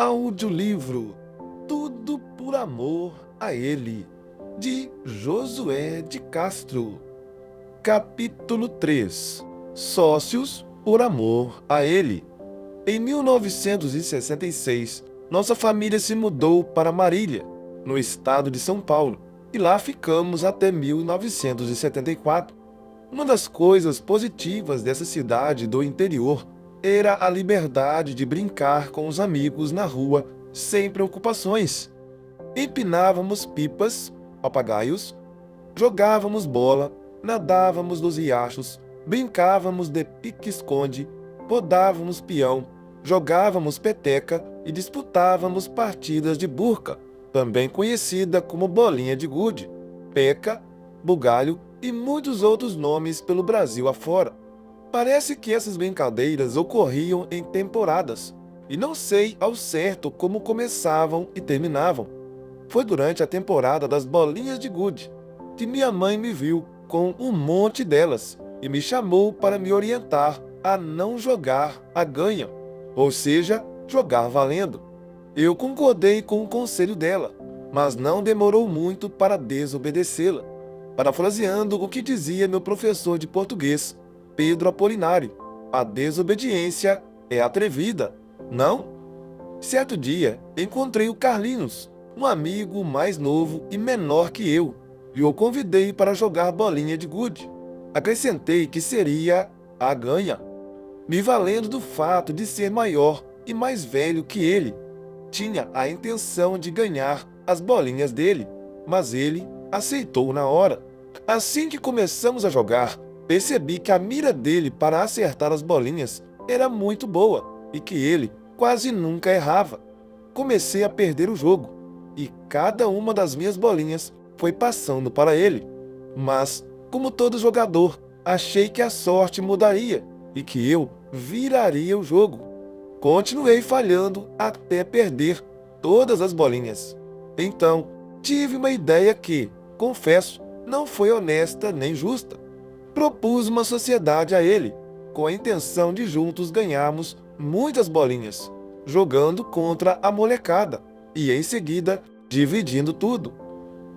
Audiolivro Tudo por Amor a Ele, de Josué de Castro. Capítulo 3 Sócios por Amor a Ele. Em 1966, nossa família se mudou para Marília, no estado de São Paulo, e lá ficamos até 1974. Uma das coisas positivas dessa cidade do interior era a liberdade de brincar com os amigos na rua sem preocupações. Empinávamos pipas, papagaios, jogávamos bola, nadávamos nos riachos, brincávamos de pique-esconde, rodávamos peão, jogávamos peteca e disputávamos partidas de burca, também conhecida como bolinha de gude, peca, bugalho e muitos outros nomes pelo Brasil afora. Parece que essas brincadeiras ocorriam em temporadas, e não sei ao certo como começavam e terminavam. Foi durante a temporada das bolinhas de gude que minha mãe me viu com um monte delas e me chamou para me orientar a não jogar a ganha, ou seja, jogar valendo. Eu concordei com o conselho dela, mas não demorou muito para desobedecê-la. Parafraseando o que dizia meu professor de português, Pedro Apolinário, a desobediência é atrevida, não? Certo dia, encontrei o Carlinhos, um amigo mais novo e menor que eu, e o convidei para jogar bolinha de gude. Acrescentei que seria a ganha, me valendo do fato de ser maior e mais velho que ele. Tinha a intenção de ganhar as bolinhas dele, mas ele aceitou na hora. Assim que começamos a jogar, percebi que a mira dele para acertar as bolinhas era muito boa e que ele quase nunca errava. Comecei a perder o jogo e cada uma das minhas bolinhas foi passando para ele. Mas, como todo jogador, achei que a sorte mudaria e que eu viraria o jogo. Continuei falhando até perder todas as bolinhas. Então, tive uma ideia que, confesso, não foi honesta nem justa. Propus uma sociedade a ele, com a intenção de juntos ganharmos muitas bolinhas, jogando contra a molecada e, em seguida, dividindo tudo.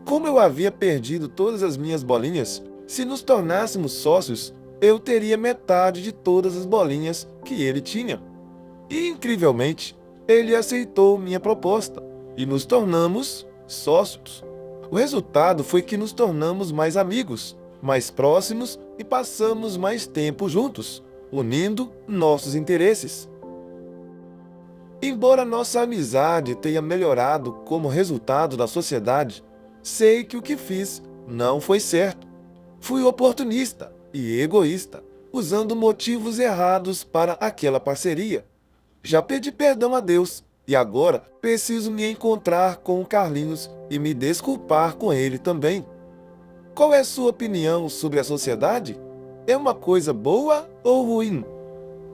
Como eu havia perdido todas as minhas bolinhas, se nos tornássemos sócios, eu teria metade de todas as bolinhas que ele tinha. E, incrivelmente, ele aceitou minha proposta e nos tornamos sócios. O resultado foi que nos tornamos mais amigos, mais próximos e passamos mais tempo juntos, unindo nossos interesses. Embora nossa amizade tenha melhorado como resultado da sociedade, sei que o que fiz não foi certo. Fui oportunista e egoísta, usando motivos errados para aquela parceria. Já pedi perdão a Deus e agora preciso me encontrar com o Carlinhos e me desculpar com ele também. Qual é sua opinião sobre a sociedade? É uma coisa boa ou ruim?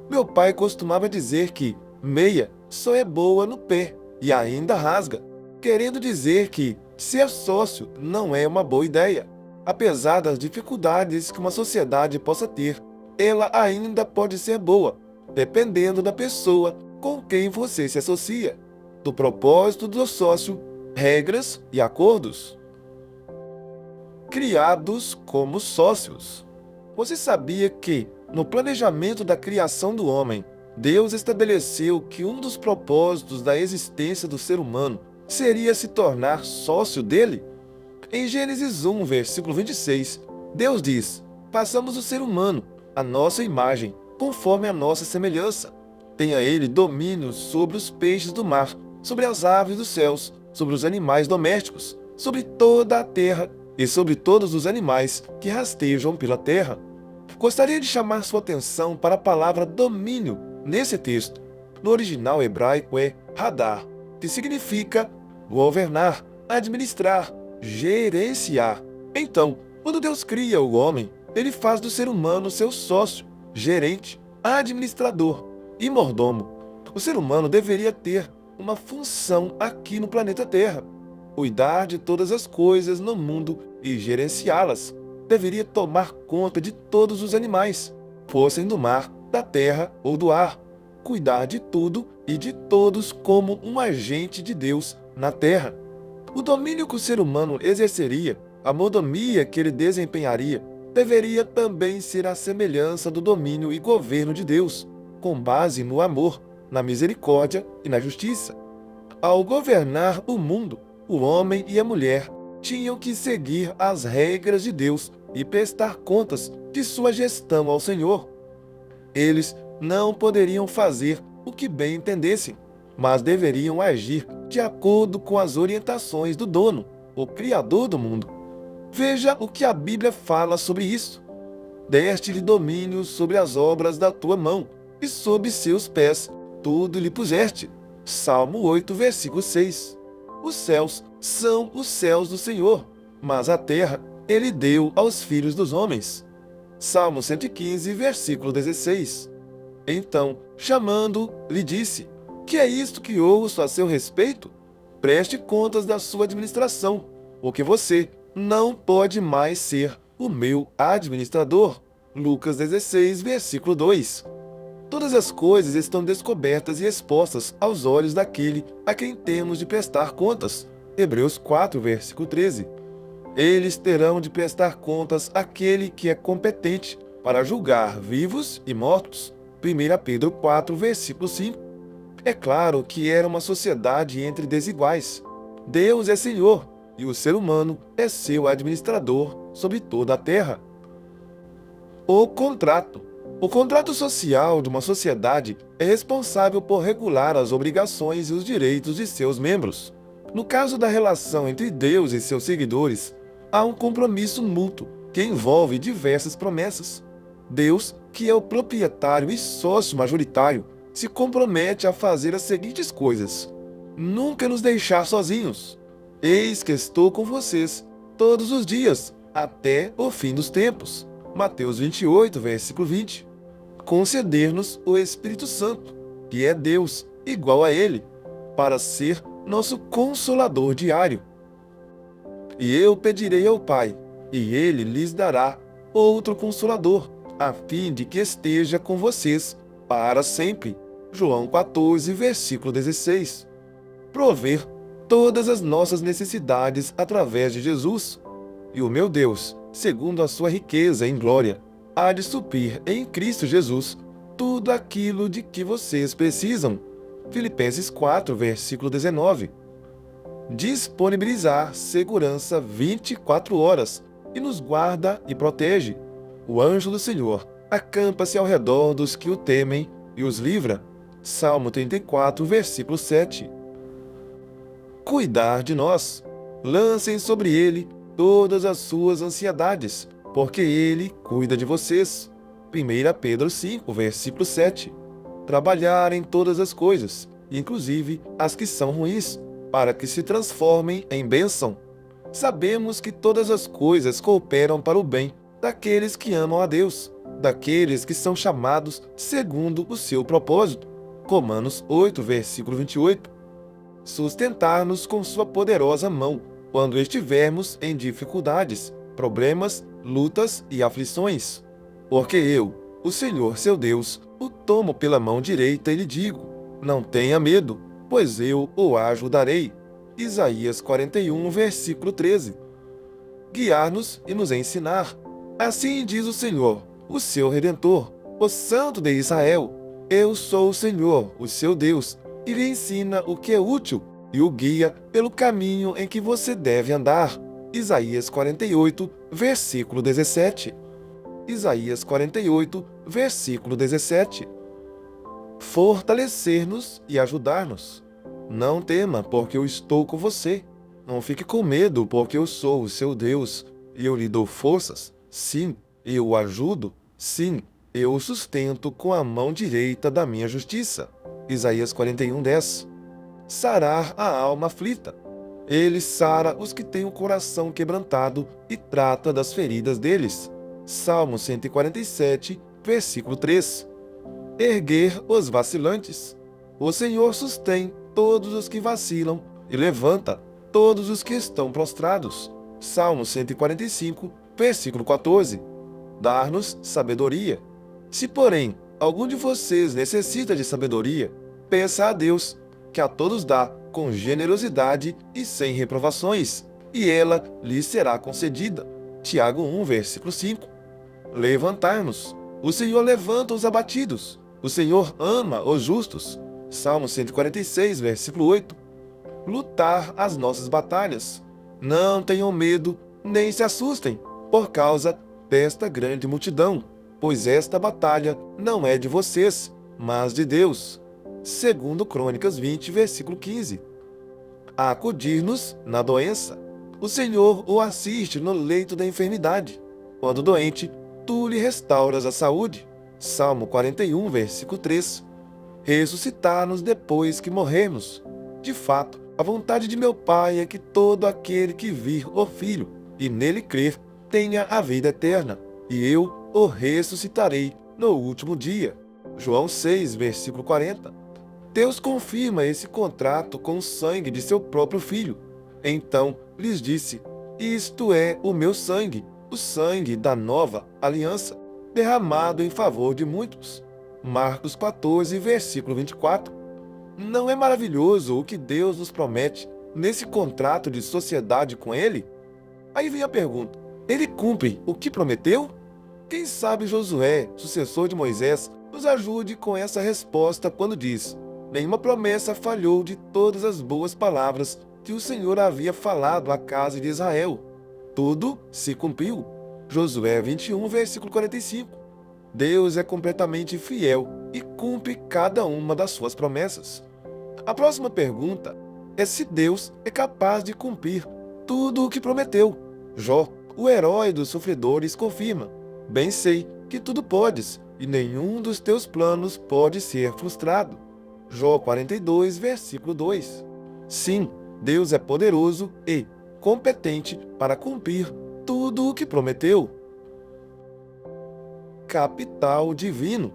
Meu pai costumava dizer que meia só é boa no pé e ainda rasga, querendo dizer que ser sócio não é uma boa ideia. Apesar das dificuldades que uma sociedade possa ter, ela ainda pode ser boa, dependendo da pessoa com quem você se associa, do propósito do sócio, regras e acordos. Criados como sócios. Você sabia que, no planejamento da criação do homem, Deus estabeleceu que um dos propósitos da existência do ser humano seria se tornar sócio dele? Em Gênesis 1, versículo 26, Deus diz: façamos o ser humano, a nossa imagem, conforme a nossa semelhança. Tenha ele domínio sobre os peixes do mar, sobre as aves dos céus, sobre os animais domésticos, sobre toda a terra e sobre todos os animais que rastejam pela terra. Gostaria de chamar sua atenção para a palavra domínio nesse texto. No original hebraico é hadar, que significa governar, administrar, gerenciar. Então, quando Deus cria o homem, ele faz do ser humano seu sócio, gerente, administrador e mordomo. O ser humano deveria ter uma função aqui no planeta Terra: cuidar de todas as coisas no mundo e gerenciá-las. Deveria tomar conta de todos os animais, fossem do mar, da terra ou do ar. cuidar de tudo e de todos como um agente de Deus na terra. O domínio que o ser humano exerceria, a mordomia que ele desempenharia, deveria também ser a semelhança do domínio e governo de Deus, com base no amor, na misericórdia e na justiça. Ao governar o mundo, o homem e a mulher tinham que seguir as regras de Deus e prestar contas de sua gestão ao Senhor. Eles não poderiam fazer o que bem entendessem, mas deveriam agir de acordo com as orientações do dono, o Criador do mundo. Veja o que a Bíblia fala sobre isso. Deste-lhe domínio sobre as obras da tua mão, e sob seus pés tudo lhe puseste. Salmo 8, versículo 6. Os céus são os céus do Senhor, mas a terra ele deu aos filhos dos homens. Salmo 115, versículo 16. Então, chamando, lhe disse: que é isto que ouço a seu respeito? Preste contas da sua administração, porque você não pode mais ser o meu administrador. Lucas 16, versículo 2. Todas as coisas estão descobertas e expostas aos olhos daquele a quem temos de prestar contas. Hebreus 4, versículo 13. Eles terão de prestar contas àquele que é competente para julgar vivos e mortos. 1 Pedro 4, versículo 5. É claro que era uma sociedade entre desiguais. Deus é Senhor e o ser humano é seu administrador sobre toda a terra. O contrato. O contrato social de uma sociedade é responsável por regular as obrigações e os direitos de seus membros. No caso da relação entre Deus e seus seguidores, há um compromisso mútuo que envolve diversas promessas. Deus, que é o proprietário e sócio majoritário, se compromete a fazer as seguintes coisas: nunca nos deixar sozinhos. Eis que estou com vocês todos os dias, até o fim dos tempos. Mateus 28, versículo 20. Conceder-nos o Espírito Santo, que é Deus, igual a Ele, para ser nosso consolador diário. E eu pedirei ao Pai, e Ele lhes dará outro consolador, a fim de que esteja com vocês para sempre. João 14, versículo 16. Prover todas as nossas necessidades através de Jesus. E o meu Deus, segundo a sua riqueza em glória, há de suprir em Cristo Jesus tudo aquilo de que vocês precisam. Filipenses 4, versículo 19. Disponibilizar segurança 24 horas e nos guarda e protege. O anjo do Senhor acampa-se ao redor dos que o temem e os livra. Salmo 34, versículo 7. Cuidar de nós. Lancem sobre ele todas as suas ansiedades, porque ele cuida de vocês. 1 Pedro 5, versículo 7. Trabalhar em todas as coisas, inclusive as que são ruins, para que se transformem em bênção. Sabemos que todas as coisas cooperam para o bem daqueles que amam a Deus, daqueles que são chamados segundo o seu propósito. Romanos 8, versículo 28. Sustentar-nos com sua poderosa mão, quando estivermos em dificuldades, problemas, lutas e aflições. Porque eu, o Senhor seu Deus, o tomo pela mão direita e lhe digo: não tenha medo, pois eu o ajudarei. Isaías 41, versículo 13. Guiar-nos e nos ensinar. Assim diz o Senhor, o seu Redentor, o Santo de Israel: eu sou o Senhor, o seu Deus, e lhe ensina o que é útil e o guia pelo caminho em que você deve andar. Isaías 48, versículo 17. Isaías 48, versículo 17. Fortalecer-nos e ajudar-nos. Não tema, porque eu estou com você. Não fique com medo, porque eu sou o seu Deus, e eu lhe dou forças. Sim, eu o ajudo. Sim, eu o sustento com a mão direita da minha justiça. Isaías 41, 10. Sarar a alma aflita. Ele sara os que têm o coração quebrantado e trata das feridas deles. Salmo 147, versículo 3. Erguer os vacilantes. O Senhor sustém todos os que vacilam e levanta todos os que estão prostrados. Salmo 145, versículo 14. Dar-nos sabedoria. Se, porém, algum de vocês necessita de sabedoria, peça a Deus, que a todos dá com generosidade e sem reprovações, e ela lhe será concedida. Tiago 1, versículo 5. Levantar-nos. O Senhor levanta os abatidos. O Senhor ama os justos. Salmo 146, versículo 8. Lutar as nossas batalhas. Não tenham medo, nem se assustem, por causa desta grande multidão, pois esta batalha não é de vocês, mas de Deus. Segundo Crônicas 20, versículo 15. Acudir-nos na doença. O Senhor o assiste no leito da enfermidade. Quando doente, tu lhe restauras a saúde. Salmo 41, versículo 3. Ressuscitar-nos depois que morrermos. De fato, a vontade de meu Pai é que todo aquele que vir o Filho e nele crer tenha a vida eterna, e eu o ressuscitarei no último dia. João 6, versículo 40. Deus confirma esse contrato com o sangue de seu próprio Filho. Então lhes disse: isto é o meu sangue, o sangue da nova aliança, derramado em favor de muitos. Marcos 14, versículo 24. Não é maravilhoso o que Deus nos promete nesse contrato de sociedade com Ele? Aí vem a pergunta: Ele cumpre o que prometeu? Quem sabe Josué, sucessor de Moisés, nos ajude com essa resposta quando diz: nenhuma promessa falhou de todas as boas palavras que o Senhor havia falado à casa de Israel. Tudo se cumpriu. Josué 21, versículo 45. Deus é completamente fiel e cumpre cada uma das suas promessas. A próxima pergunta é se Deus é capaz de cumprir tudo o que prometeu. Jó, o herói dos sofredores, confirma: bem sei que tudo podes, e nenhum dos teus planos pode ser frustrado. Jó 42, versículo 2. Sim, Deus é poderoso e competente para cumprir tudo o que prometeu. Capital divino.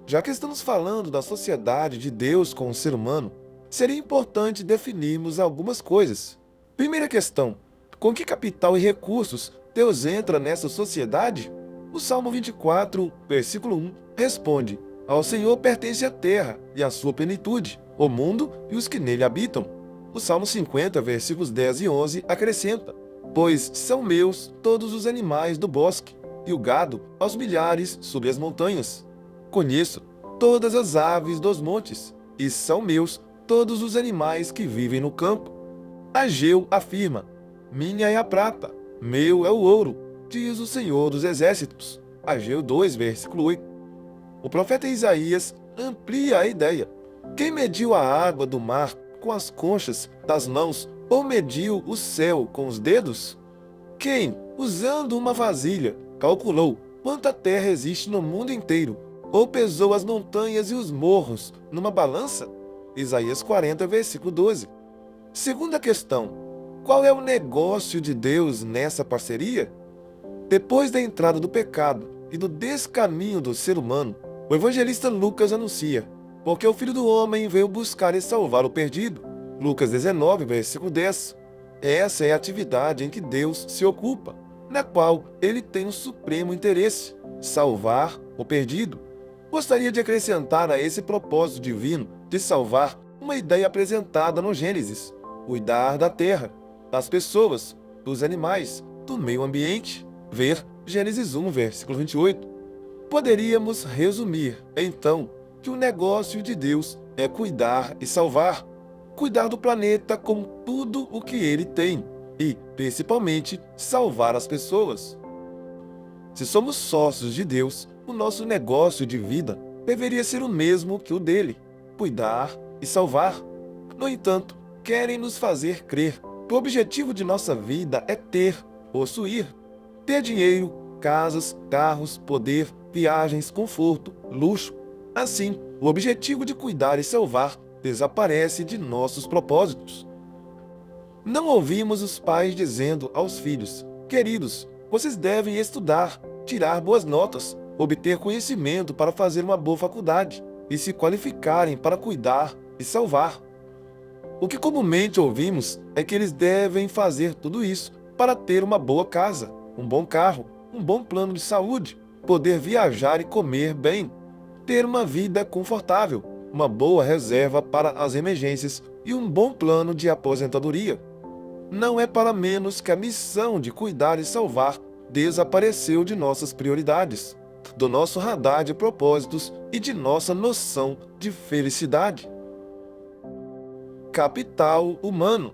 Já que estamos falando da sociedade de Deus com o ser humano, seria importante definirmos algumas coisas. Primeira questão: com que capital e recursos Deus entra nessa sociedade? O Salmo 24, versículo 1, responde: ao Senhor pertence a terra e a sua plenitude, o mundo e os que nele habitam. O Salmo 50, versículos 10 e 11, acrescenta: pois são meus todos os animais do bosque, e o gado aos milhares sobre as montanhas. Conheço todas as aves dos montes, e são meus todos os animais que vivem no campo. Ageu afirma: minha é a prata, meu é o ouro, diz o Senhor dos Exércitos. Ageu 2, versículo 8. O profeta Isaías amplia a ideia: quem mediu a água do mar com as conchas das mãos, ou mediu o céu com os dedos? Quem, usando uma vasilha, calculou quanta terra existe no mundo inteiro, ou pesou as montanhas e os morros numa balança? Isaías 40, versículo 12. Segunda questão: qual é o negócio de Deus nessa parceria? Depois da entrada do pecado e do descaminho do ser humano, o evangelista Lucas anuncia: porque o Filho do Homem veio buscar e salvar o perdido. Lucas 19, versículo 10. Essa é a atividade em que Deus se ocupa, na qual ele tem um supremo interesse: salvar o perdido. Gostaria de acrescentar a esse propósito divino de salvar uma ideia apresentada no Gênesis: cuidar da terra, das pessoas, dos animais, do meio ambiente. Ver Gênesis 1, versículo 28. Poderíamos resumir, então, que o negócio de Deus é cuidar e salvar. Cuidar do planeta com tudo o que ele tem e, principalmente, salvar as pessoas. Se somos sócios de Deus, o nosso negócio de vida deveria ser o mesmo que o dele: cuidar e salvar. No entanto, querem nos fazer crer que o objetivo de nossa vida é ter, possuir. Ter dinheiro, casas, carros, poder, viagens, conforto, luxo. Assim, o objetivo de cuidar e salvar desaparece de nossos propósitos. Não ouvimos os pais dizendo aos filhos: queridos, vocês devem estudar, tirar boas notas, obter conhecimento para fazer uma boa faculdade e se qualificarem para cuidar e salvar. O que comumente ouvimos é que eles devem fazer tudo isso para ter uma boa casa, um bom carro, um bom plano de saúde, poder viajar e comer bem. ter uma vida confortável, uma boa reserva para as emergências e um bom plano de aposentadoria. Não é para menos que a missão de cuidar e salvar desapareceu de nossas prioridades, do nosso radar de propósitos e de nossa noção de felicidade. Capital humano.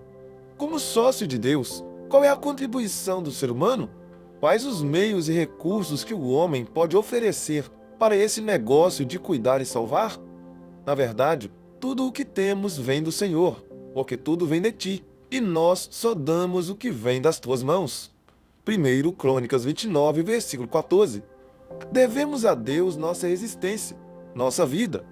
Como sócio de Deus, qual é a contribuição do ser humano? Quais os meios e recursos que o homem pode oferecer para esse negócio de cuidar e salvar? Na verdade, tudo o que temos vem do Senhor, porque tudo vem de ti, e nós só damos o que vem das tuas mãos. 1 Crônicas 29, versículo 14. Devemos a Deus nossa existência, nossa vida,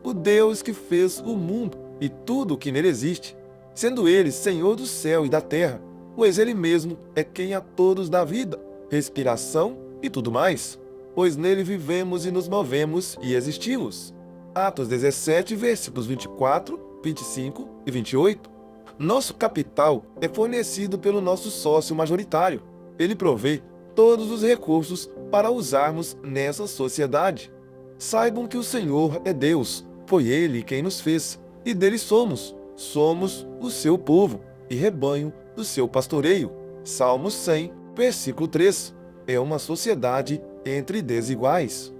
o Deus que fez o mundo e tudo o que nele existe, sendo Ele Senhor do céu e da terra, pois Ele mesmo é quem a todos dá vida, respiração e tudo mais, pois nele vivemos e nos movemos e existimos. Atos 17, versículos 24, 25 e 28. Nosso capital é fornecido pelo nosso sócio majoritário. Ele provê todos os recursos para usarmos nessa sociedade. Saibam que o Senhor é Deus, foi Ele quem nos fez, e dele somos. Somos o seu povo e rebanho do seu pastoreio. Salmos 100, versículo 3. É uma sociedade entre desiguais.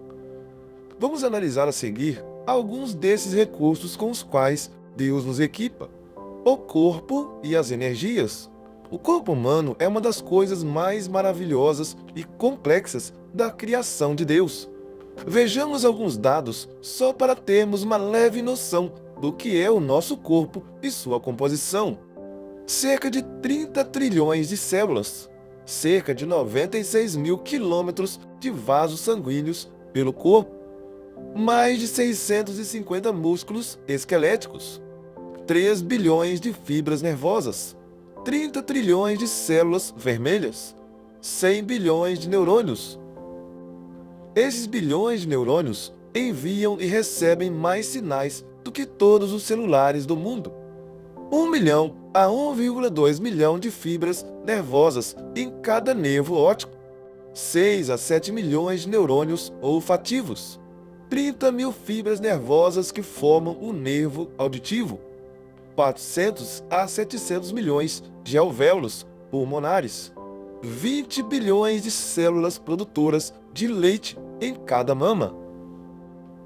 Vamos analisar a seguir alguns desses recursos com os quais Deus nos equipa. O corpo e as energias. O corpo humano é uma das coisas mais maravilhosas e complexas da criação de Deus. Vejamos alguns dados só para termos uma leve noção do que é o nosso corpo e sua composição. Cerca de 30 trilhões de células, cerca de 96 mil quilômetros de vasos sanguíneos pelo corpo, mais de 650 músculos esqueléticos, 3 bilhões de fibras nervosas, 30 trilhões de células vermelhas, 100 bilhões de neurônios. Esses bilhões de neurônios enviam e recebem mais sinais do que todos os celulares do mundo. 1 milhão a 1,2 milhão de fibras nervosas em cada nervo óptico, 6 a 7 milhões de neurônios olfativos, 30 mil fibras nervosas que formam o nervo auditivo, 400 a 700 milhões de alvéolos pulmonares, 20 bilhões de células produtoras de leite em cada mama.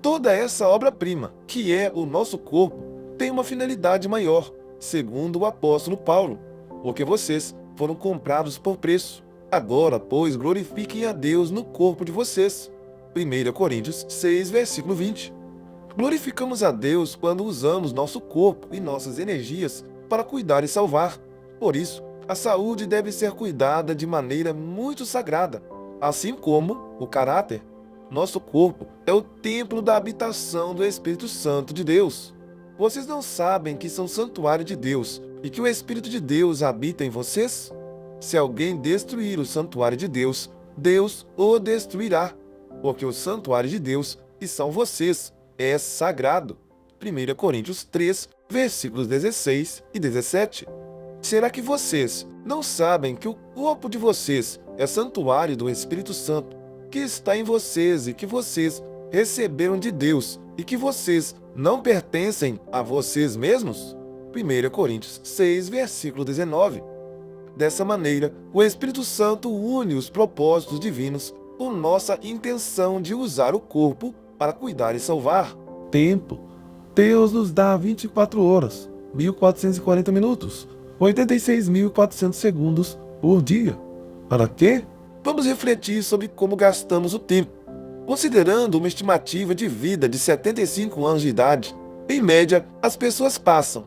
Toda essa obra-prima, que é o nosso corpo, tem uma finalidade maior, segundo o apóstolo Paulo, porque vocês foram comprados por preço. Agora, pois, glorifiquem a Deus no corpo de vocês. 1 Coríntios 6, versículo 20. Glorificamos a Deus quando usamos nosso corpo e nossas energias para cuidar e salvar. Por isso, a saúde deve ser cuidada de maneira muito sagrada, assim como o caráter. Nosso corpo é o templo da habitação do Espírito Santo de Deus. Vocês não sabem que são santuário de Deus e que o Espírito de Deus habita em vocês? Se alguém destruir o santuário de Deus, Deus o destruirá, porque o santuário de Deus, que são vocês, é sagrado. 1 Coríntios 3, versículos 16 e 17. Será que vocês não sabem que o corpo de vocês é santuário do Espírito Santo, que está em vocês e que vocês receberam de Deus e que vocês não pertencem a vocês mesmos? 1 Coríntios 6, versículo 19. Dessa maneira, o Espírito Santo une os propósitos divinos com nossa intenção de usar o corpo para cuidar e salvar. Tempo. Deus nos dá 24 horas, 1440 minutos, 86.400 segundos por dia. Para quê? Vamos refletir sobre como gastamos o tempo. Considerando uma estimativa de vida de 75 anos de idade, em média, as pessoas passam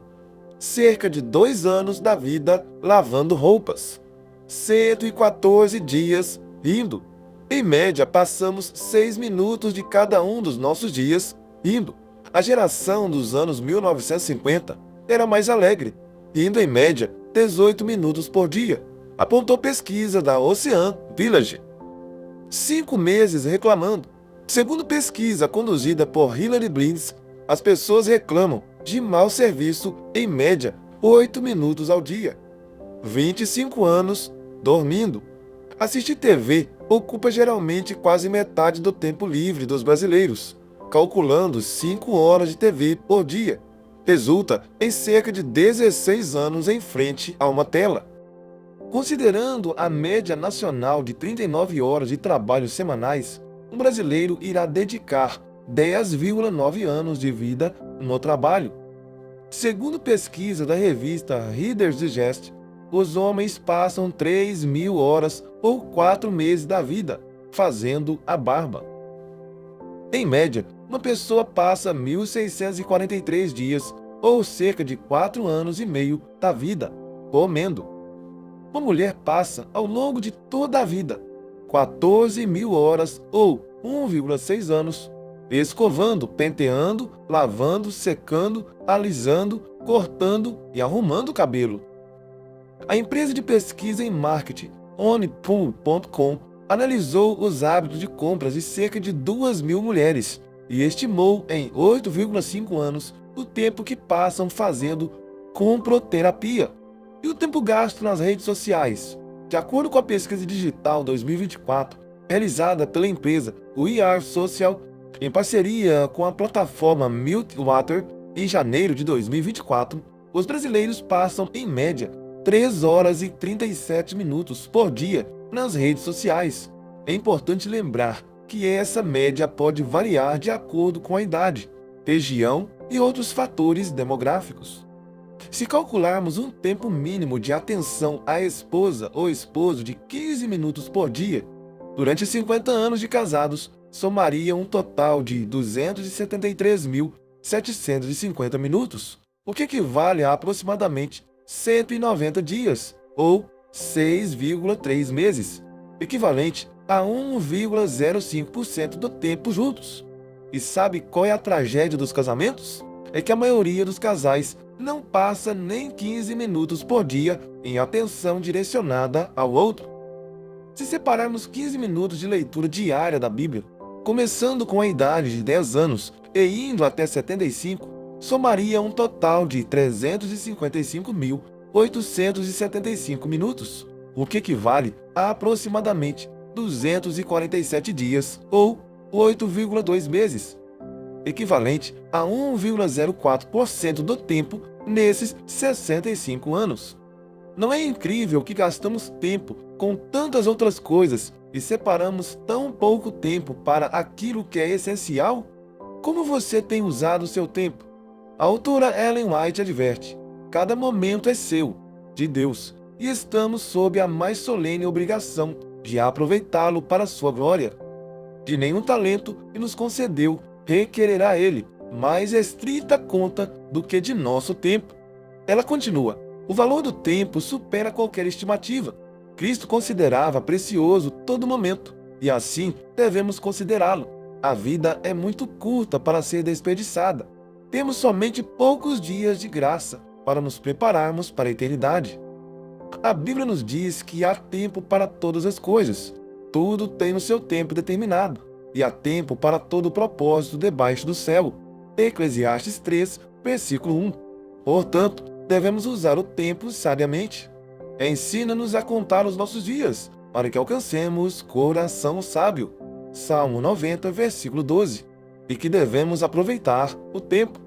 cerca de 2 anos da vida lavando roupas, 114 dias rindo. Em média, passamos 6 minutos de cada um dos nossos dias rindo. A geração dos anos 1950 era mais alegre, rindo em média 18 minutos por dia, apontou pesquisa da Ocean Village. 5 meses reclamando. Segundo pesquisa conduzida por Hillary Blins, as pessoas reclamam de mau serviço em média 8 minutos ao dia. 25 anos dormindo. Assistir TV ocupa geralmente quase metade do tempo livre dos brasileiros. calculando 5 horas de TV por dia. Resulta em cerca de 16 anos em frente a uma tela. Considerando a média nacional de 39 horas de trabalho semanais, um brasileiro irá dedicar 10,9 anos de vida no trabalho. Segundo pesquisa da revista Reader's Digest, os homens passam 3.000 horas ou 4 meses da vida fazendo a barba. Em média, uma pessoa passa 1.643 dias ou cerca de 4 anos e meio da vida comendo. Uma mulher passa, ao longo de toda a vida, 14.000 horas ou 1,6 anos, escovando, penteando, lavando, secando, alisando, cortando e arrumando o cabelo. A empresa de pesquisa em marketing Onpool.com analisou os hábitos de compras de cerca de 2.000 mulheres e estimou em 8,5 anos o tempo que passam fazendo comproterapia e o tempo gasto nas redes sociais. De acordo com a pesquisa digital 2024, realizada pela empresa We Are Social, em parceria com a plataforma Meltwater, em janeiro de 2024, os brasileiros passam, em média, 3 horas e 37 minutos por dia nas redes sociais. É importante lembrar que essa média pode variar de acordo com a idade, região e outros fatores demográficos. Se calcularmos um tempo mínimo de atenção à esposa ou esposo de 15 minutos por dia, durante 50 anos de casados, somaria um total de 273.750 minutos, o que equivale a aproximadamente 190 dias, ou 6,3 meses, equivalente a 1,05% do tempo juntos. E sabe qual é a tragédia dos casamentos? É que a maioria dos casais não passa nem 15 minutos por dia em atenção direcionada ao outro. Se separarmos 15 minutos de leitura diária da Bíblia, começando com a idade de 10 anos e indo até 75, somaria um total de 355.875 minutos, o que equivale a aproximadamente 247 dias ou 8,2 meses, equivalente a 1,04% do tempo nesses 65 anos. Não é incrível que gastamos tempo com tantas outras coisas e separamos tão pouco tempo para aquilo que é essencial? Como você tem usado o seu tempo? A autora Ellen White adverte: cada momento é seu, de Deus, e estamos sob a mais solene obrigação de aproveitá-lo para a sua glória. De nenhum talento que nos concedeu requererá ele mais estrita conta do que de nosso tempo. Ela continua: o valor do tempo supera qualquer estimativa. Cristo considerava precioso todo momento, e assim devemos considerá-lo. A vida é muito curta para ser desperdiçada. Temos somente poucos dias de graça para nos prepararmos para a eternidade. A Bíblia nos diz que há tempo para todas as coisas. Tudo tem o seu tempo determinado, e há tempo para todo propósito debaixo do céu. Eclesiastes 3, versículo 1. Portanto, devemos usar o tempo sabiamente. Ensina-nos a contar os nossos dias, para que alcancemos coração sábio. Salmo 90, versículo 12. E que devemos aproveitar o tempo.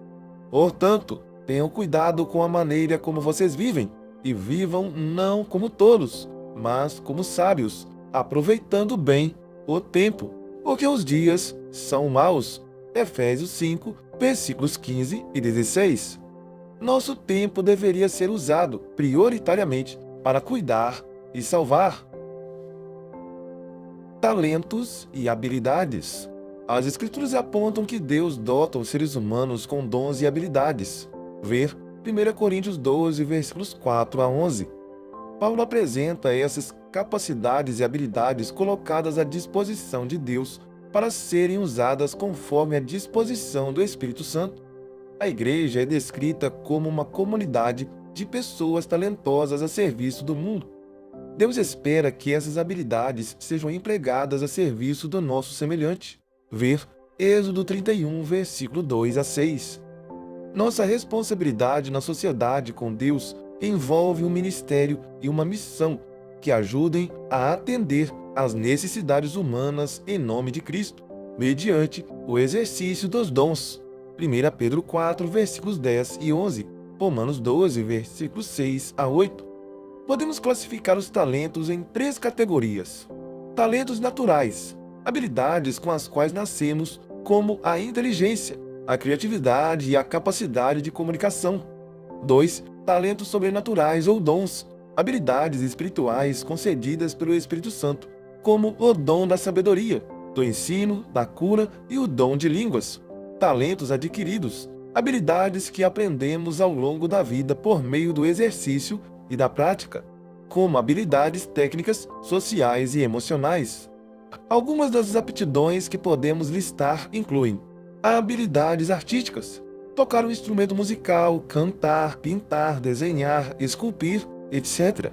Portanto, tenham cuidado com a maneira como vocês vivem, e vivam não como tolos, mas como sábios, aproveitando bem o tempo, porque os dias são maus. Efésios 5, versículos 15 e 16. Nosso tempo deveria ser usado prioritariamente para cuidar e salvar. Talentos e habilidades. As Escrituras apontam que Deus dota os seres humanos com dons e habilidades. Ver 1 Coríntios 12, versículos 4 a 11. Paulo apresenta essas capacidades e habilidades colocadas à disposição de Deus para serem usadas conforme a disposição do Espírito Santo. A igreja é descrita como uma comunidade de pessoas talentosas a serviço do mundo. Deus espera que essas habilidades sejam empregadas a serviço do nosso semelhante. Ver Êxodo 31, versículo 2 a 6. Nossa responsabilidade na sociedade com Deus envolve um ministério e uma missão que ajudem a atender às necessidades humanas em nome de Cristo. mediante o exercício dos dons. 1 Pedro 4, versículos 10 e 11, Romanos 12, versículos 6 a 8. Podemos classificar os talentos em 3 categorias. Talentos naturais, habilidades com as quais nascemos, como a inteligência, a criatividade e a capacidade de comunicação. 2. Talentos sobrenaturais ou dons, habilidades espirituais concedidas pelo Espírito Santo, como o dom da sabedoria, do ensino, da cura e o dom de línguas. Talentos adquiridos, habilidades que aprendemos ao longo da vida por meio do exercício e da prática, como habilidades técnicas, sociais e emocionais. Algumas das aptidões que podemos listar incluem habilidades artísticas, tocar um instrumento musical, cantar, pintar, desenhar, esculpir, etc.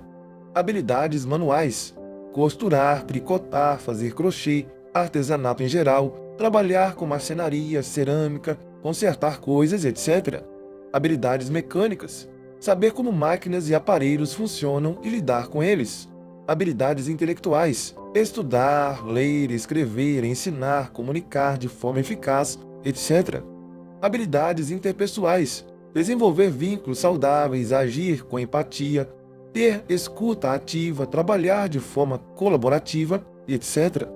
Habilidades manuais, costurar, tricotar, fazer crochê, artesanato em geral, trabalhar com marcenaria, cerâmica, consertar coisas, etc. Habilidades mecânicas, saber como máquinas e aparelhos funcionam e lidar com eles. Habilidades intelectuais, estudar, ler, escrever, ensinar, comunicar de forma eficaz, etc. Habilidades interpessoais, desenvolver vínculos saudáveis, agir com empatia, ter escuta ativa, trabalhar de forma colaborativa, etc.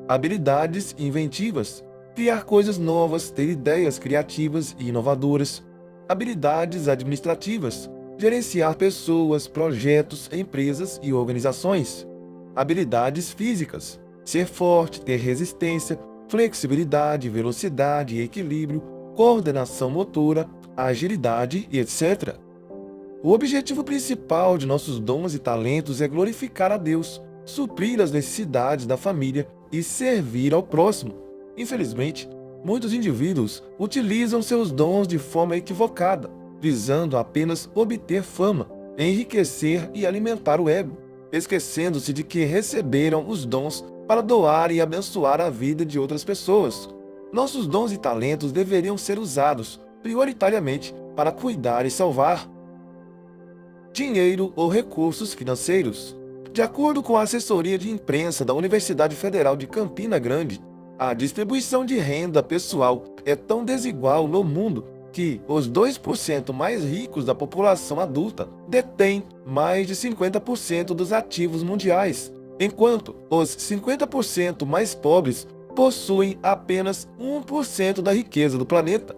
Habilidades inventivas, criar coisas novas, ter ideias criativas e inovadoras. Habilidades administrativas, gerenciar pessoas, projetos, empresas e organizações. Habilidades físicas, ser forte, ter resistência, flexibilidade, velocidade, equilíbrio, coordenação motora, agilidade e etc. O objetivo principal de nossos dons e talentos é glorificar a Deus, suprir as necessidades da família e servir ao próximo. Infelizmente, muitos indivíduos utilizam seus dons de forma equivocada, visando apenas obter fama, enriquecer e alimentar o ego, esquecendo-se de que receberam os dons para doar e abençoar a vida de outras pessoas. Nossos dons e talentos deveriam ser usados, prioritariamente, para cuidar e salvar. Dinheiro ou recursos financeiros. De acordo com a assessoria de imprensa da Universidade Federal de Campina Grande, a distribuição de renda pessoal é tão desigual no mundo que os 2% mais ricos da população adulta detêm mais de 50% dos ativos mundiais, enquanto os 50% mais pobres possuem apenas 1% da riqueza do planeta.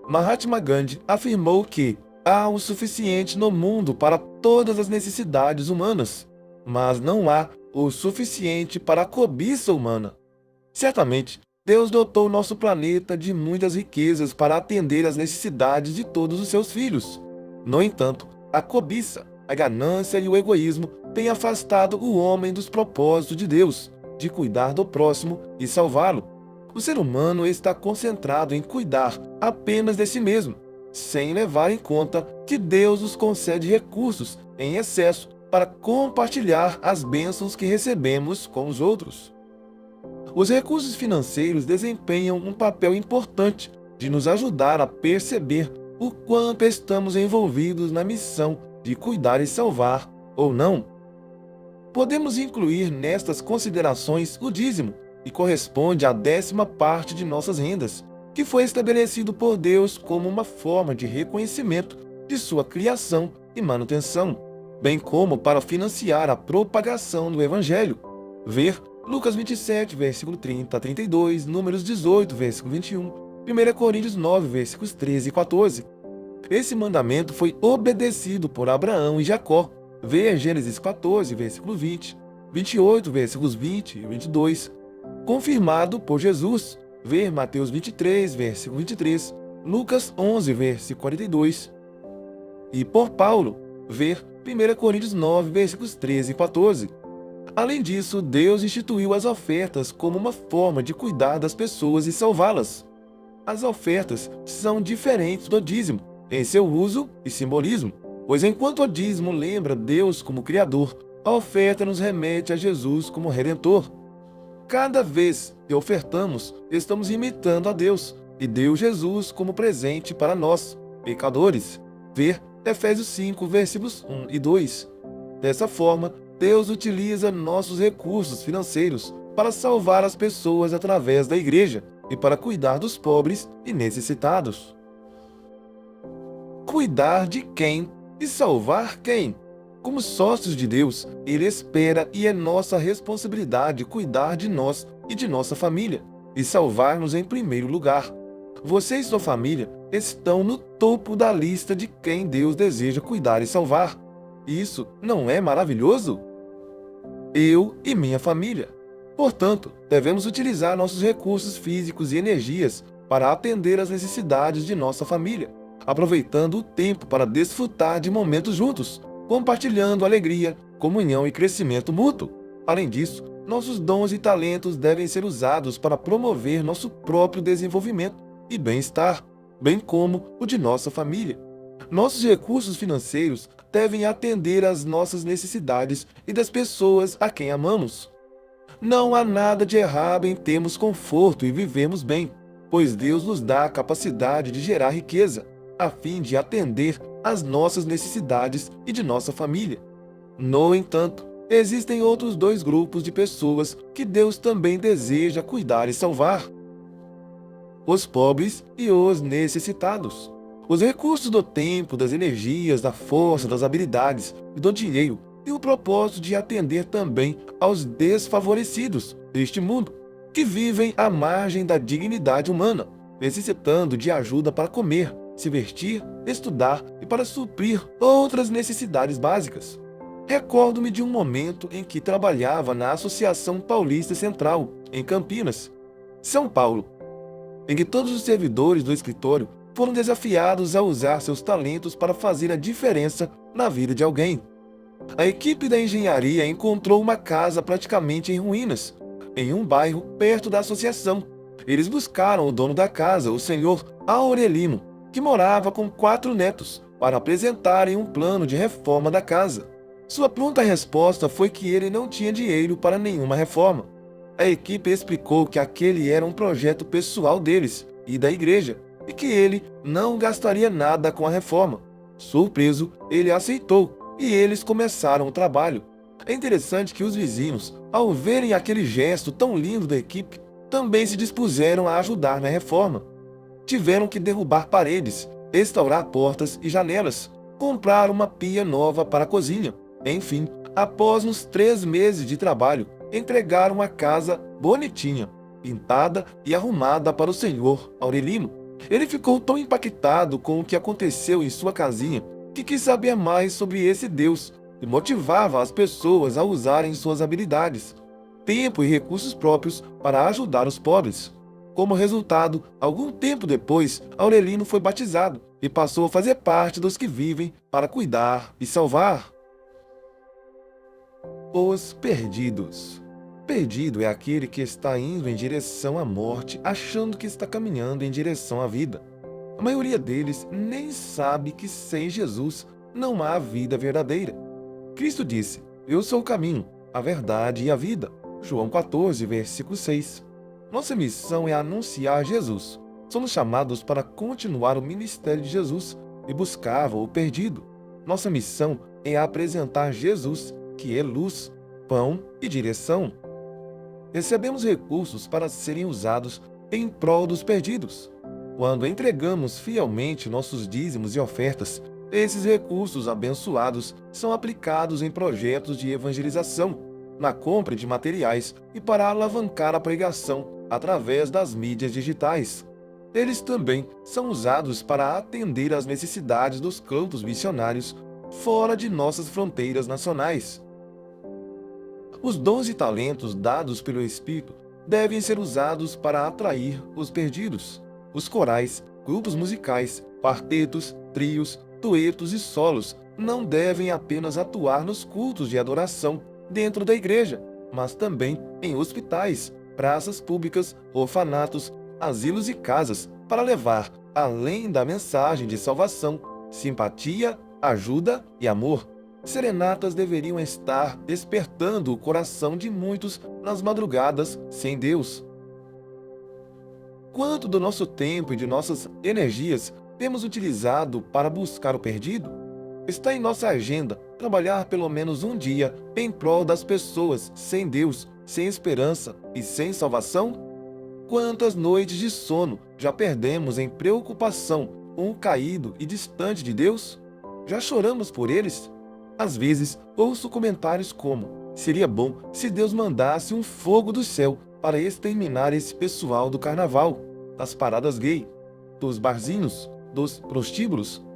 Mahatma Gandhi afirmou que há o suficiente no mundo para todas as necessidades humanas, mas não há o suficiente para a cobiça humana. Certamente, Deus dotou nosso planeta de muitas riquezas para atender às necessidades de todos os seus filhos. No entanto, a cobiça, a ganância e o egoísmo têm afastado o homem dos propósitos de Deus, de cuidar do próximo e salvá-lo. O ser humano está concentrado em cuidar apenas de si mesmo, sem levar em conta que Deus nos concede recursos em excesso para compartilhar as bênçãos que recebemos com os outros. Os recursos financeiros desempenham um papel importante de nos ajudar a perceber o quanto estamos envolvidos na missão de cuidar e salvar, ou não. Podemos incluir nestas considerações o dízimo, que corresponde à 10ª parte de nossas rendas, que foi estabelecido por Deus como uma forma de reconhecimento de sua criação e manutenção, bem como para financiar a propagação do Evangelho. Ver Lucas 27, versículo 30 a 32, Números 18, versículo 21, 1 Coríntios 9, versículos 13 e 14. Esse mandamento foi obedecido por Abraão e Jacó. Ver Gênesis 14, versículo 20, 28, versículos 20 e 22. Confirmado por Jesus. Ver Mateus 23, versículo 23, Lucas 11, versículo 42. E por Paulo. Ver 1 Coríntios 9, versículos 13 e 14. Além disso, Deus instituiu as ofertas como uma forma de cuidar das pessoas e salvá-las. As ofertas são diferentes do dízimo em seu uso e simbolismo, pois enquanto o dízimo lembra Deus como Criador, a oferta nos remete a Jesus como Redentor. Cada vez que ofertamos, estamos imitando a Deus e deu Jesus como presente para nós, pecadores. Ver Efésios 5, versículos 1 e 2. Dessa forma, Deus utiliza nossos recursos financeiros para salvar as pessoas através da igreja e para cuidar dos pobres e necessitados. Cuidar de quem e salvar quem? Como sócios de Deus, Ele espera e é nossa responsabilidade cuidar de nós e de nossa família e salvar-nos em primeiro lugar. Você e sua família estão no topo da lista de quem Deus deseja cuidar e salvar. Isso não é maravilhoso? Eu e minha família. Portanto, devemos utilizar nossos recursos físicos e energias para atender às necessidades de nossa família, aproveitando o tempo para desfrutar de momentos juntos, compartilhando alegria, comunhão e crescimento mútuo. Além disso, nossos dons e talentos devem ser usados para promover nosso próprio desenvolvimento e bem-estar, bem como o de nossa família. Nossos recursos financeiros devem atender às nossas necessidades e das pessoas a quem amamos. Não há nada de errado em termos conforto e vivermos bem, pois Deus nos dá a capacidade de gerar riqueza, a fim de atender às nossas necessidades e de nossa família. No entanto, existem outros dois grupos de pessoas que Deus também deseja cuidar e salvar: os pobres e os necessitados. Os recursos do tempo, das energias, da força, das habilidades e do dinheiro têm o propósito de atender também aos desfavorecidos deste mundo, que vivem à margem da dignidade humana, necessitando de ajuda para comer, se vestir, estudar e para suprir outras necessidades básicas. Recordo-me de um momento em que trabalhava na Associação Paulista Central, em Campinas, São Paulo, em que todos os servidores do escritório foram desafiados a usar seus talentos para fazer a diferença na vida de alguém. A equipe da engenharia encontrou uma casa praticamente em ruínas, em um bairro perto da associação. Eles buscaram o dono da casa, o senhor Aurelino, que morava com 4 netos, para apresentarem um plano de reforma da casa. Sua pronta resposta foi que ele não tinha dinheiro para nenhuma reforma. A equipe explicou que aquele era um projeto pessoal deles e da igreja, e que ele não gastaria nada com a reforma. Surpreso, ele aceitou e eles começaram o trabalho. É interessante que os vizinhos, ao verem aquele gesto tão lindo da equipe, também se dispuseram a ajudar na reforma. Tiveram que derrubar paredes, restaurar portas e janelas, comprar uma pia nova para a cozinha. Enfim, após uns 3 meses de trabalho, entregaram a casa bonitinha, pintada e arrumada para o senhor Aurelino. Ele ficou tão impactado com o que aconteceu em sua casinha que quis saber mais sobre esse Deus e motivava as pessoas a usarem suas habilidades, tempo e recursos próprios para ajudar os pobres. Como resultado, algum tempo depois, Aurelino foi batizado e passou a fazer parte dos que vivem para cuidar e salvar. Os perdidos. Perdido é aquele que está indo em direção à morte, achando que está caminhando em direção à vida. A maioria deles nem sabe que sem Jesus não há vida verdadeira. Cristo disse: "Eu sou o caminho, a verdade e a vida." João 14, versículo 6. Nossa missão é anunciar Jesus. Somos chamados para continuar o ministério de Jesus e buscar o perdido. Nossa missão é apresentar Jesus, que é luz, pão e direção. Recebemos recursos para serem usados em prol dos perdidos. Quando entregamos fielmente nossos dízimos e ofertas, esses recursos abençoados são aplicados em projetos de evangelização, na compra de materiais e para alavancar a pregação através das mídias digitais. Eles também são usados para atender às necessidades dos campos missionários fora de nossas fronteiras nacionais. Os dons e talentos dados pelo Espírito devem ser usados para atrair os perdidos. Os corais, grupos musicais, quartetos, trios, duetos e solos não devem apenas atuar nos cultos de adoração dentro da igreja, mas também em hospitais, praças públicas, orfanatos, asilos e casas, para levar, além da mensagem de salvação, simpatia, ajuda e amor. Serenatas deveriam estar despertando o coração de muitos nas madrugadas sem Deus. Quanto do nosso tempo e de nossas energias temos utilizado para buscar o perdido? Está em nossa agenda trabalhar pelo menos um dia em prol das pessoas sem Deus, sem esperança e sem salvação? Quantas noites de sono já perdemos em preocupação com o caído e distante de Deus? Já choramos por eles? Às vezes, ouço comentários como: seria bom se Deus mandasse um fogo do céu para exterminar esse pessoal do carnaval, das paradas gay, dos barzinhos, dos prostíbulos.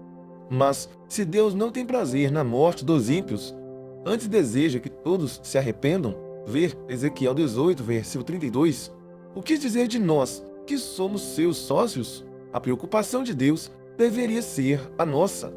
Mas, se Deus não tem prazer na morte dos ímpios, antes deseja que todos se arrependam, ver Ezequiel 18, versículo 32, o que dizer de nós, que somos seus sócios? A preocupação de Deus deveria ser a nossa.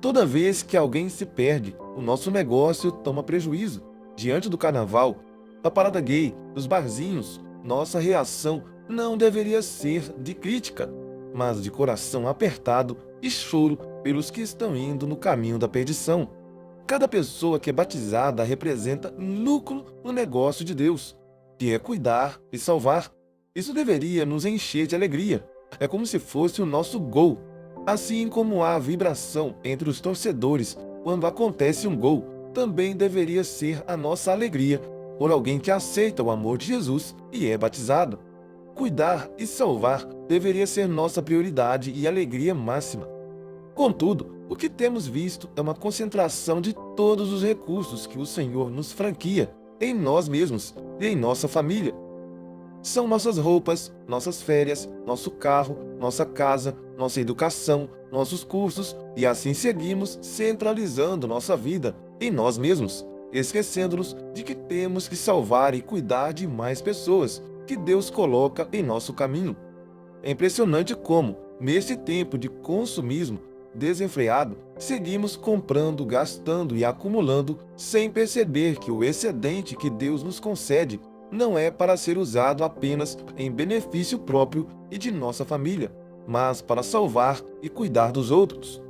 Toda vez que alguém se perde, o nosso negócio toma prejuízo. Diante do carnaval, da parada gay, dos barzinhos, nossa reação não deveria ser de crítica, mas de coração apertado e choro pelos que estão indo no caminho da perdição. Cada pessoa que é batizada representa lucro no negócio de Deus, que é cuidar e salvar. Isso deveria nos encher de alegria. É como se fosse o nosso gol. Assim como há vibração entre os torcedores quando acontece um gol, também deveria ser a nossa alegria por alguém que aceita o amor de Jesus e é batizado. Cuidar e salvar deveria ser nossa prioridade e alegria máxima. Contudo, o que temos visto é uma concentração de todos os recursos que o Senhor nos franquia em nós mesmos e em nossa família. São nossas roupas, nossas férias, nosso carro, nossa casa, nossa educação, nossos cursos, e assim seguimos centralizando nossa vida em nós mesmos, esquecendo-nos de que temos que salvar e cuidar de mais pessoas que Deus coloca em nosso caminho. É impressionante como, nesse tempo de consumismo desenfreado, seguimos comprando, gastando e acumulando sem perceber que o excedente que Deus nos concede não é para ser usado apenas em benefício próprio e de nossa família, mas para salvar e cuidar dos outros.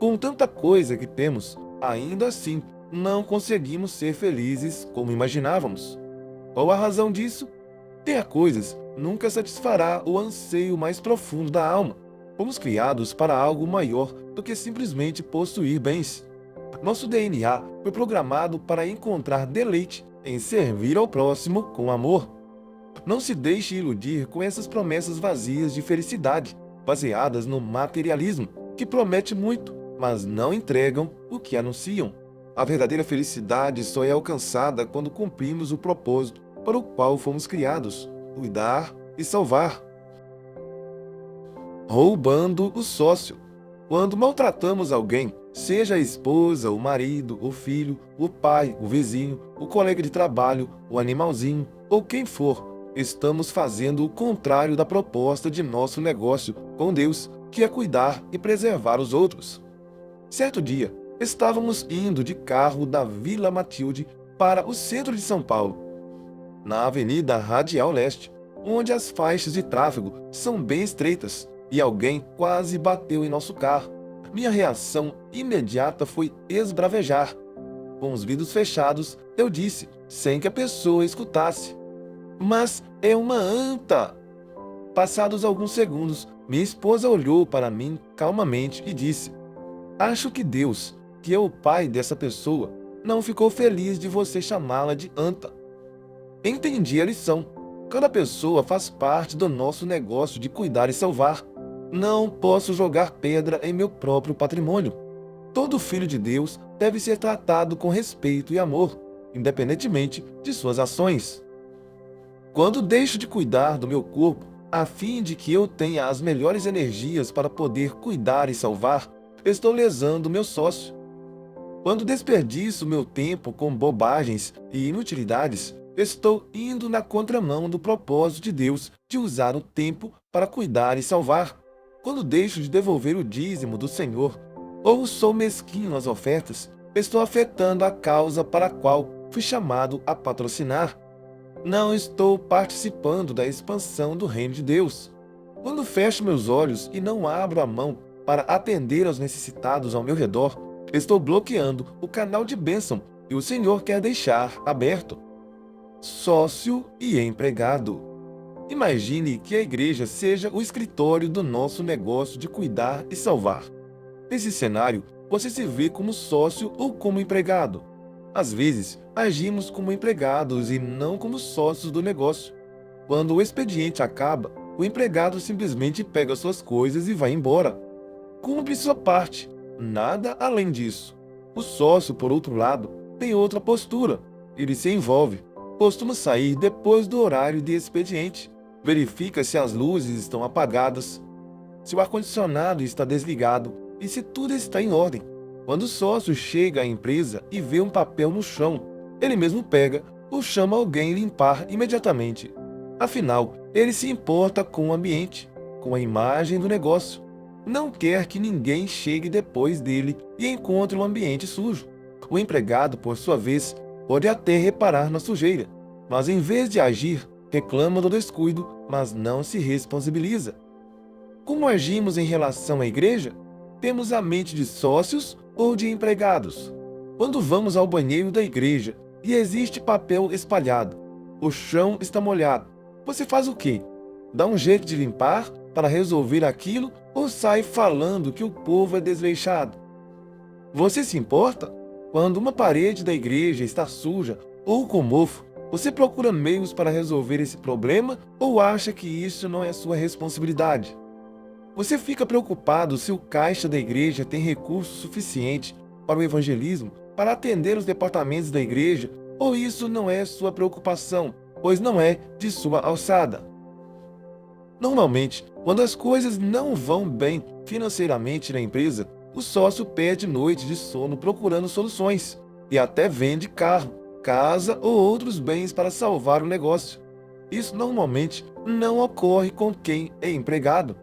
Com tanta coisa que temos, ainda assim, não conseguimos ser felizes como imaginávamos. Qual a razão disso? Ter coisas nunca satisfará o anseio mais profundo da alma. Fomos criados para algo maior do que simplesmente possuir bens. Nosso DNA foi programado para encontrar deleite em servir ao próximo com amor. Não se deixe iludir com essas promessas vazias de felicidade, baseadas no materialismo, que promete muito, mas não entregam o que anunciam. A verdadeira felicidade só é alcançada quando cumprimos o propósito para o qual fomos criados: cuidar e salvar. Roubando o sócio. Quando maltratamos alguém, seja a esposa, o marido, o filho, o pai, o vizinho, o colega de trabalho, o animalzinho ou quem for, estamos fazendo o contrário da proposta de nosso negócio com Deus, que é cuidar e preservar os outros. Certo dia, estávamos indo de carro da Vila Matilde para o centro de São Paulo, na Avenida Radial Leste, onde as faixas de tráfego são bem estreitas, e alguém quase bateu em nosso carro. Minha reação imediata foi esbravejar. Com os vidros fechados, eu disse, sem que a pessoa escutasse: "Mas é uma anta!" Passados alguns segundos, minha esposa olhou para mim calmamente e disse: "Acho que Deus, que é o pai dessa pessoa, não ficou feliz de você chamá-la de anta." Entendi a lição. Cada pessoa faz parte do nosso negócio de cuidar e salvar. Não posso jogar pedra em meu próprio patrimônio. Todo filho de Deus deve ser tratado com respeito e amor, independentemente de suas ações. Quando deixo de cuidar do meu corpo, a fim de que eu tenha as melhores energias para poder cuidar e salvar, estou lesando meu sócio. Quando desperdiço meu tempo com bobagens e inutilidades, estou indo na contramão do propósito de Deus de usar o tempo para cuidar e salvar. Quando deixo de devolver o dízimo do Senhor, ou sou mesquinho nas ofertas, estou afetando a causa para a qual fui chamado a patrocinar. Não estou participando da expansão do reino de Deus. Quando fecho meus olhos e não abro a mão para atender aos necessitados ao meu redor, estou bloqueando o canal de bênção que o Senhor quer deixar aberto. Sócio e empregado. Imagine que a igreja seja o escritório do nosso negócio de cuidar e salvar. Nesse cenário, você se vê como sócio ou como empregado. Às vezes, agimos como empregados e não como sócios do negócio. Quando o expediente acaba, o empregado simplesmente pega suas coisas e vai embora. Cumpre sua parte, nada além disso. O sócio, por outro lado, tem outra postura. Ele se envolve, costuma sair depois do horário de expediente, verifica se as luzes estão apagadas, se o ar-condicionado está desligado e se tudo está em ordem. Quando o sócio chega à empresa e vê um papel no chão, ele mesmo pega ou chama alguém limpar imediatamente. Afinal, ele se importa com o ambiente, com a imagem do negócio. Não quer que ninguém chegue depois dele e encontre o ambiente sujo. O empregado, por sua vez, pode até reparar na sujeira, mas em vez de agir, reclama do descuido, mas não se responsabiliza. Como agimos em relação à igreja? Temos a mente de sócios ou de empregados? Quando vamos ao banheiro da igreja e existe papel espalhado, o chão está molhado, você faz o quê? Dá um jeito de limpar para resolver aquilo ou sai falando que o povo é desleixado? Você se importa? Quando uma parede da igreja está suja ou com mofo, você procura meios para resolver esse problema ou acha que isso não é sua responsabilidade? Você fica preocupado se o caixa da igreja tem recurso suficiente para o evangelismo, para atender os departamentos da igreja, ou isso não é sua preocupação, pois não é de sua alçada? Normalmente, quando as coisas não vão bem financeiramente na empresa, o sócio perde noites de sono procurando soluções e até vende carro, casa ou outros bens para salvar o negócio. Isso normalmente não ocorre com quem é empregado.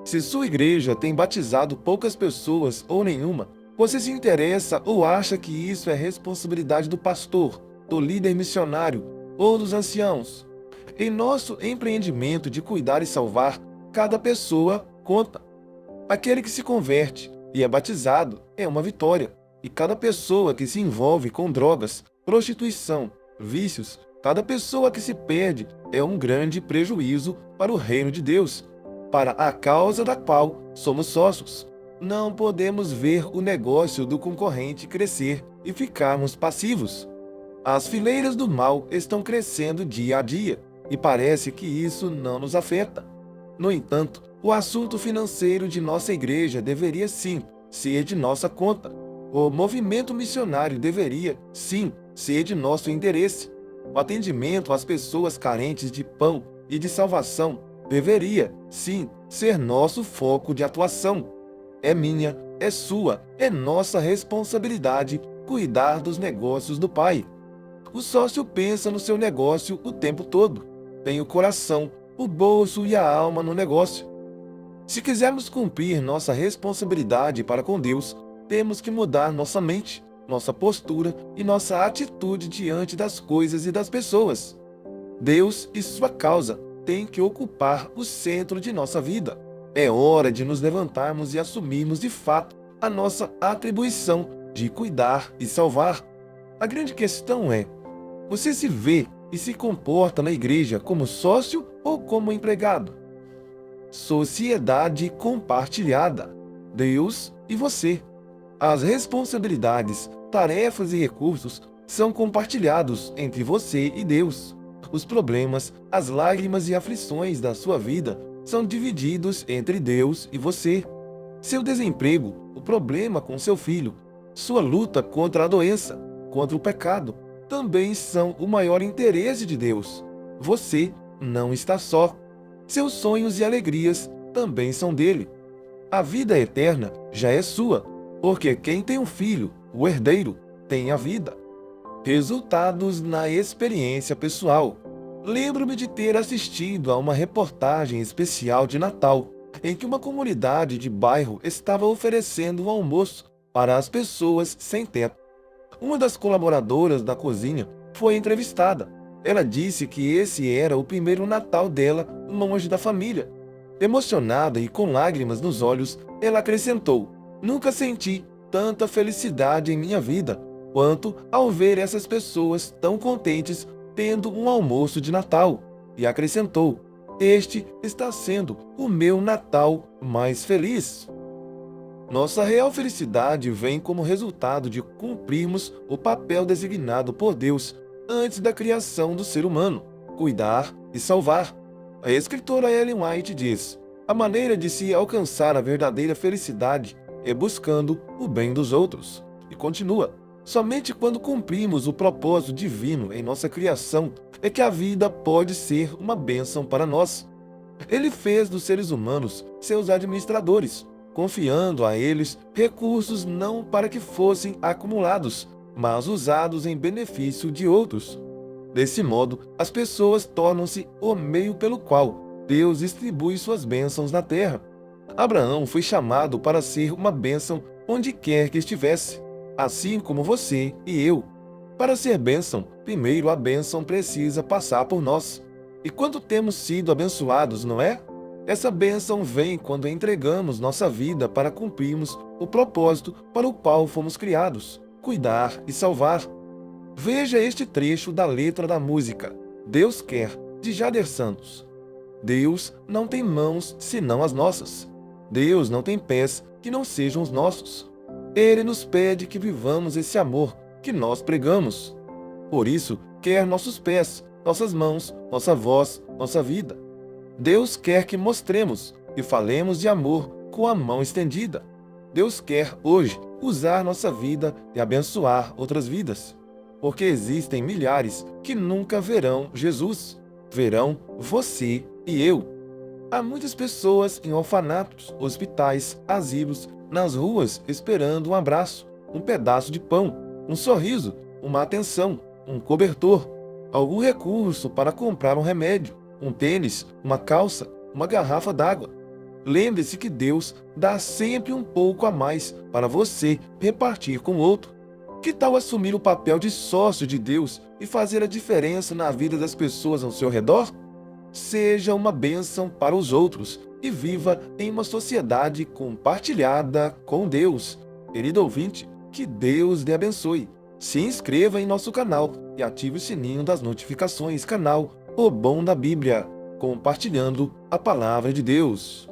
Se sua igreja tem batizado poucas pessoas ou nenhuma, você se interessa ou acha que isso é responsabilidade do pastor, do líder missionário ou dos anciãos? Em nosso empreendimento de cuidar e salvar, cada pessoa conta. Aquele que se converte e é batizado é uma vitória, e cada pessoa que se envolve com drogas, prostituição, vícios, cada pessoa que se perde é um grande prejuízo para o reino de Deus, para a causa da qual somos sócios. Não podemos ver o negócio do concorrente crescer e ficarmos passivos. As fileiras do mal estão crescendo dia a dia, e parece que isso não nos afeta. No entanto, o assunto financeiro de nossa igreja deveria sim ser de nossa conta. O movimento missionário deveria sim ser de nosso interesse. O atendimento às pessoas carentes de pão e de salvação deveria sim ser nosso foco de atuação. É minha, é sua, é nossa responsabilidade cuidar dos negócios do Pai. O sócio pensa no seu negócio o tempo todo. Tem o coração, o bolso e a alma no negócio. Se quisermos cumprir nossa responsabilidade para com Deus, temos que mudar nossa mente, nossa postura e nossa atitude diante das coisas e das pessoas. Deus e sua causa têm que ocupar o centro de nossa vida. É hora de nos levantarmos e assumirmos de fato a nossa atribuição de cuidar e salvar. A grande questão é: você se vê e se comporta na igreja como sócio ou como empregado? Sociedade compartilhada. Deus e você. As responsabilidades, tarefas e recursos são compartilhados entre você e Deus. Os problemas, as lágrimas e aflições da sua vida são divididos entre Deus e você. Seu desemprego, o problema com seu filho, sua luta contra a doença, contra o pecado, também são o maior interesse de Deus. Você não está só. Seus sonhos e alegrias também são dele. A vida eterna já é sua, porque quem tem um filho, o herdeiro, tem a vida. Resultados na experiência pessoal. Lembro-me de ter assistido a uma reportagem especial de Natal, em que uma comunidade de bairro estava oferecendo um almoço para as pessoas sem teto. Uma das colaboradoras da cozinha foi entrevistada. Ela disse que esse era o primeiro Natal dela longe da família. Emocionada e com lágrimas nos olhos, ela acrescentou: "Nunca senti tanta felicidade em minha vida quanto ao ver essas pessoas tão contentes tendo um almoço de Natal." E acrescentou: "Este está sendo o meu Natal mais feliz." Nossa real felicidade vem como resultado de cumprirmos o papel designado por Deus antes da criação do ser humano: cuidar e salvar. A escritora Ellen White diz: a maneira de se alcançar a verdadeira felicidade é buscando o bem dos outros. E continua: somente quando cumprimos o propósito divino em nossa criação é que a vida pode ser uma bênção para nós. Ele fez dos seres humanos seus administradores, confiando a eles recursos não para que fossem acumulados, mas usados em benefício de outros. Desse modo, as pessoas tornam-se o meio pelo qual Deus distribui suas bênçãos na terra. Abraão foi chamado para ser uma bênção onde quer que estivesse, assim como você e eu. Para ser bênção, primeiro a bênção precisa passar por nós. E quando temos sido abençoados, não é? Essa bênção vem quando entregamos nossa vida para cumprirmos o propósito para o qual fomos criados: cuidar e salvar. Veja este trecho da letra da música Deus Quer, de Jader Santos. Deus não tem mãos senão as nossas. Deus não tem pés que não sejam os nossos. Ele nos pede que vivamos esse amor que nós pregamos. Por isso, quer nossos pés, nossas mãos, nossa voz, nossa vida. Deus quer que mostremos e falemos de amor com a mão estendida. Deus quer hoje usar nossa vida e abençoar outras vidas. Porque existem milhares que nunca verão Jesus. Verão você e eu. Há muitas pessoas em orfanatos, hospitais, asilos, nas ruas esperando um abraço, um pedaço de pão, um sorriso, uma atenção, um cobertor, algum recurso para comprar um remédio, um tênis, uma calça, uma garrafa d'água. Lembre-se que Deus dá sempre um pouco a mais para você repartir com o outro. Que tal assumir o papel de sócio de Deus e fazer a diferença na vida das pessoas ao seu redor? Seja uma bênção para os outros e viva em uma sociedade compartilhada com Deus. Querido ouvinte, que Deus lhe abençoe. Se inscreva em nosso canal e ative o sininho das notificações. Canal O Bom da Bíblia, compartilhando a palavra de Deus.